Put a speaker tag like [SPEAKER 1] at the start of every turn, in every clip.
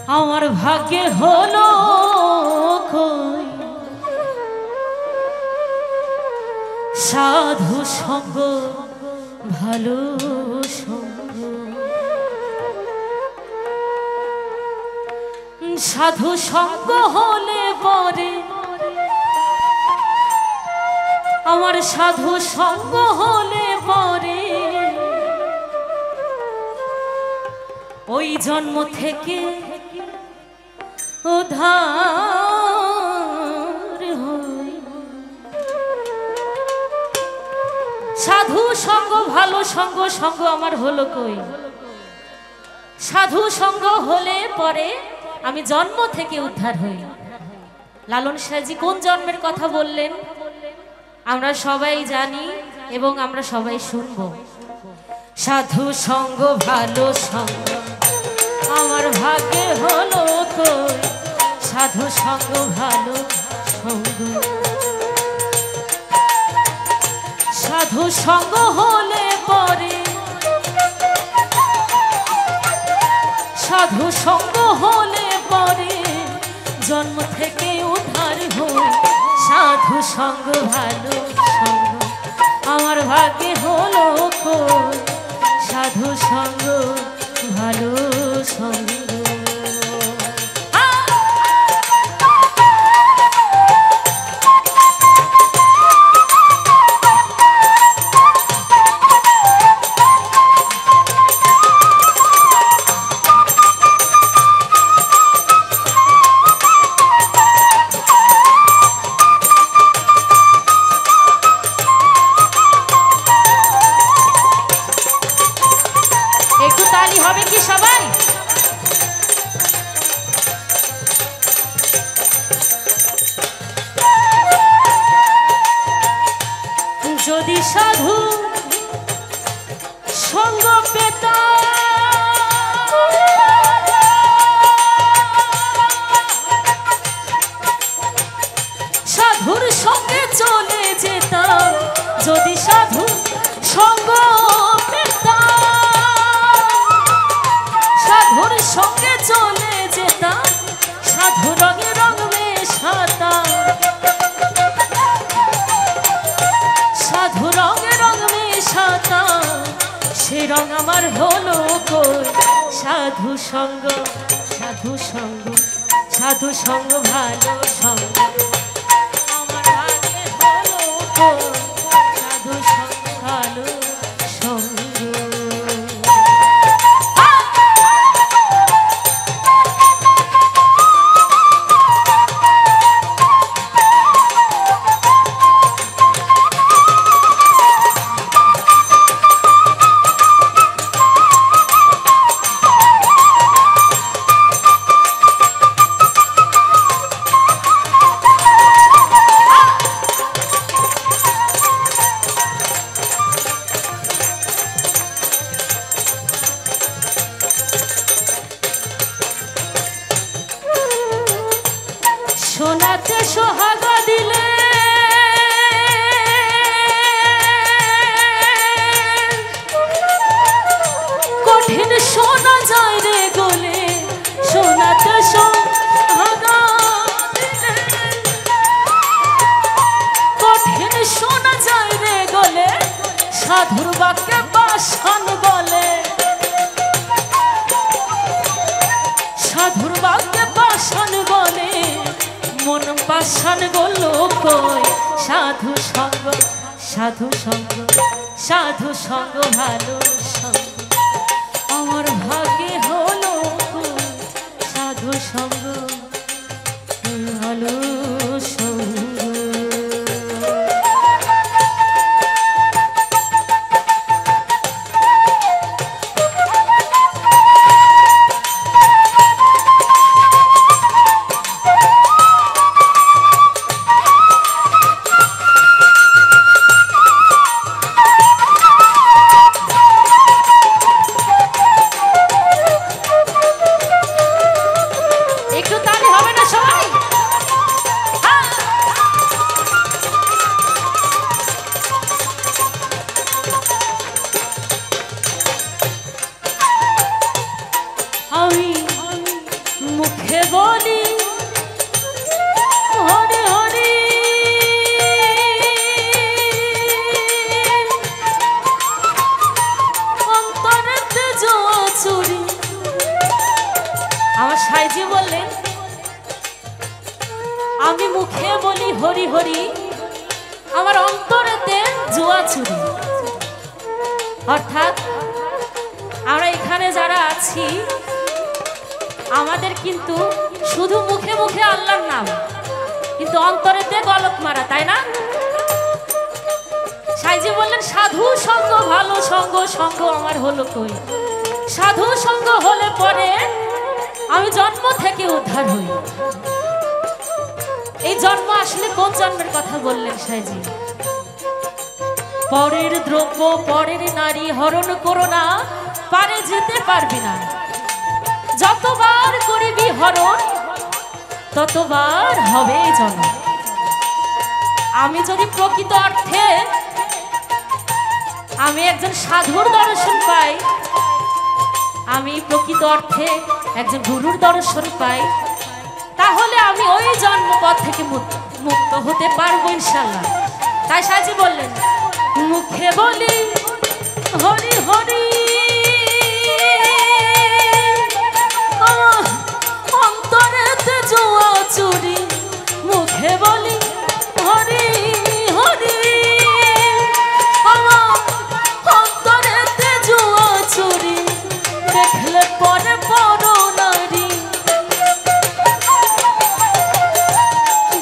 [SPEAKER 1] আমার ভাগ্যে হলো কই সাধু সঙ্গ ভালো সঙ্গ। সাধু সঙ্গ হলে পরে আমার সাধু সঙ্গ হলে পরে ওই জন্ম থেকে উদ্ধার হই। সাধু সঙ্গ ভালো সঙ্গ সঙ্গ আমার হলো কই সাধু সঙ্গ হলে পরে আমি জন্ম থেকে উদ্ধার হই। লালন শাহজি কোন জন্মের কথা বললেন আমরা সবাই জানি এবং আমরা সবাই শুনব। সাধু সঙ্গ ভালো সঙ্গ আমার ভাগ্যে হলো কই সাধু সঙ্গ ভালো সঙ্গ। সাধু সঙ্গ হলে পরে সাধু সঙ্গ হলে পরে জন্ম থেকে উদ্ধার হই। সাধু সঙ্গ ভালো সঙ্গ আমার ভাগ্যে হলো কই সাধু সঙ্গ ভালো সঙ্গ। হবে কি সবাই? যদি সাধু সঙ্গ পেতাম সাধুর সঙ্গে চলে যেতাম। যদি সাধু সঙ্গ সাধুর সঙ্গে চলে যেতাম। সাধু রঙে রঙ মেশাতাম সাধু রঙে রঙ মেশাতাম। সে রঙ আমার হলো কই সাধু সঙ্গ সাধু সঙ্গ সাধু সঙ্গ ভালো সঙ্গ আমার ভাগ্যে হলো কই সাধু সঙ্গ ভালো সঙ্গ। সোনাতে সোহাগা দিলে কঠিন সোনা যায় রে গলে। সোনাতে সোহাগা দিলে কঠিন সোনা যায় রে গলে। সাধুর বাক্যে পাষাণ বলে সাধুর বাক্যে পাষাণ বলে মন পাষাণ গলো কই সাধু সঙ্গ সাধু সঙ্গ সাধু সঙ্গ ভালো সঙ্গ আমার ভাগ্যে হলো কই সাধু সঙ্গ ভালো সঙ্গ। একটু মুখে বলি হরি হরি, অন্তরেতে জোয়া চুরি। আমার সাইজি বললেন আমি মুখে বলি হরি হরি, আমার অন্তরেতে জুয়া চুরি। অর্থাৎ আমরা এখানে যারা আছি আমাদের কিন্তু শুধু মুখে মুখে আল্লাহর নাম, কিন্তু অন্তরেতে গলক মারা, তাই না? সাইজি বললেন সাধু সঙ্গ ভালো সঙ্গ, সঙ্গ আমার হলো কই। সাধু সঙ্গ হলে পরে আমি জন্ম থেকে উদ্ধার হই। এই জন্ম আসলে কোন জন্মের কথা বললেন সাইজি? পরের দ্রব্য পরের নারী হরণ করো না, পারে যেতে পারবি না। যতবার করিবি হরণ ততবার হবে জন্ম। আমি যদি প্রকৃত অর্থে আমি একজন সাধুর দর্শন পাই, আমি প্রকৃত অর্থে একজন গুরুর দর্শন পাই, তাহলে আমি ওই জন্মপথ থেকে মুক্ত হতে পারবো ইনশাআল্লাহ। তাই সাজি বললেন মুখে বলি হরি হরি, অন্তরেতে জুয়া চুরি। মুখে বলি হরি হরি, অন্তরেতে জুয়া চুরি। দেখলে পরে বড় নারী,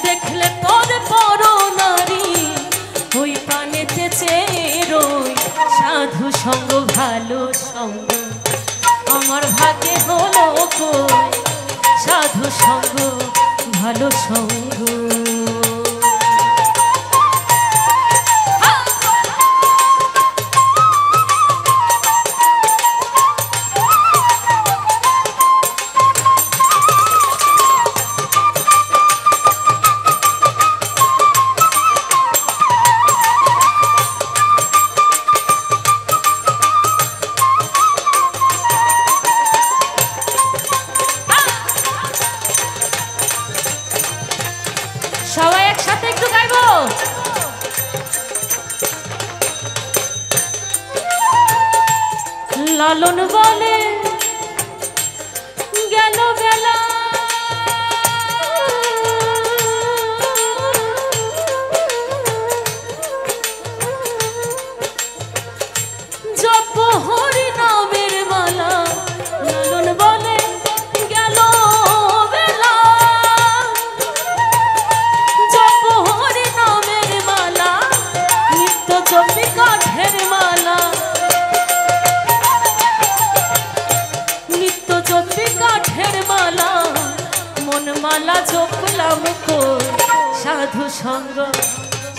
[SPEAKER 1] দেখলে পরে বড় নারী, ওই পানেতে চেরোই। সাধু সঙ্গ ভালো সঙ্গ আমার ভাগ্যে হলো কই, সাধু সঙ্গ ভালো সঙ্গ। সবাই একসাথে একটু গাইবো। লালন বলে গেল বেলা, জপ হরি নামের মালা। লালন বলে গেল বেলা, জপ হরি নামের মালা, নিত্য জপি কাঠের মালা, নিত্য জপি কাঠের মালা, মন মালা জপলাম কই। সাধু সঙ্গ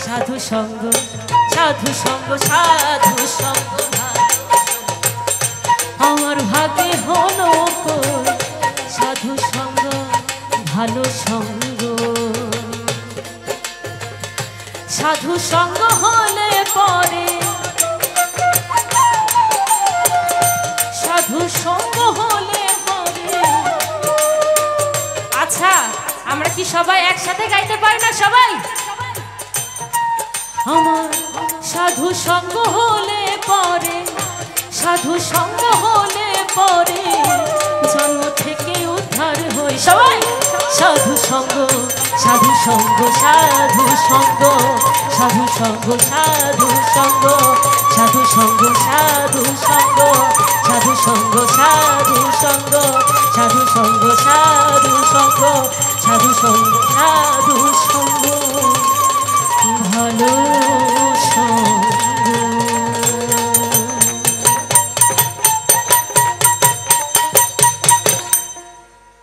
[SPEAKER 1] সাধু সঙ্গ সাধু সঙ্গ সাধু সঙ্গ আমার ভাগে হলো কই। সাধু সঙ্গ ভালো সঙ্গ, সাধু সঙ্গ হলে পরে, সাধু সঙ্গ হলে পরে। আচ্ছা আমরা কি সবাই একসাথে গাইতে পারি না? সবাই আমার সাধু সঙ্গ হলে পরে, সাধু সঙ্গ হলে পরে জন্ম থেকে উদ্ধার হই। সবাই সাধু সঙ্গ সাধু সঙ্গ সাধু সঙ্গ সাধু সঙ্গ সাধু সঙ্গ সাধু সঙ্গ সাধু সঙ্গ সাধু সঙ্গ সাধু সঙ্গ সাধু সঙ্গ সাধু সঙ্গ সাধু সঙ্গ সাধু সঙ্গ ভালো।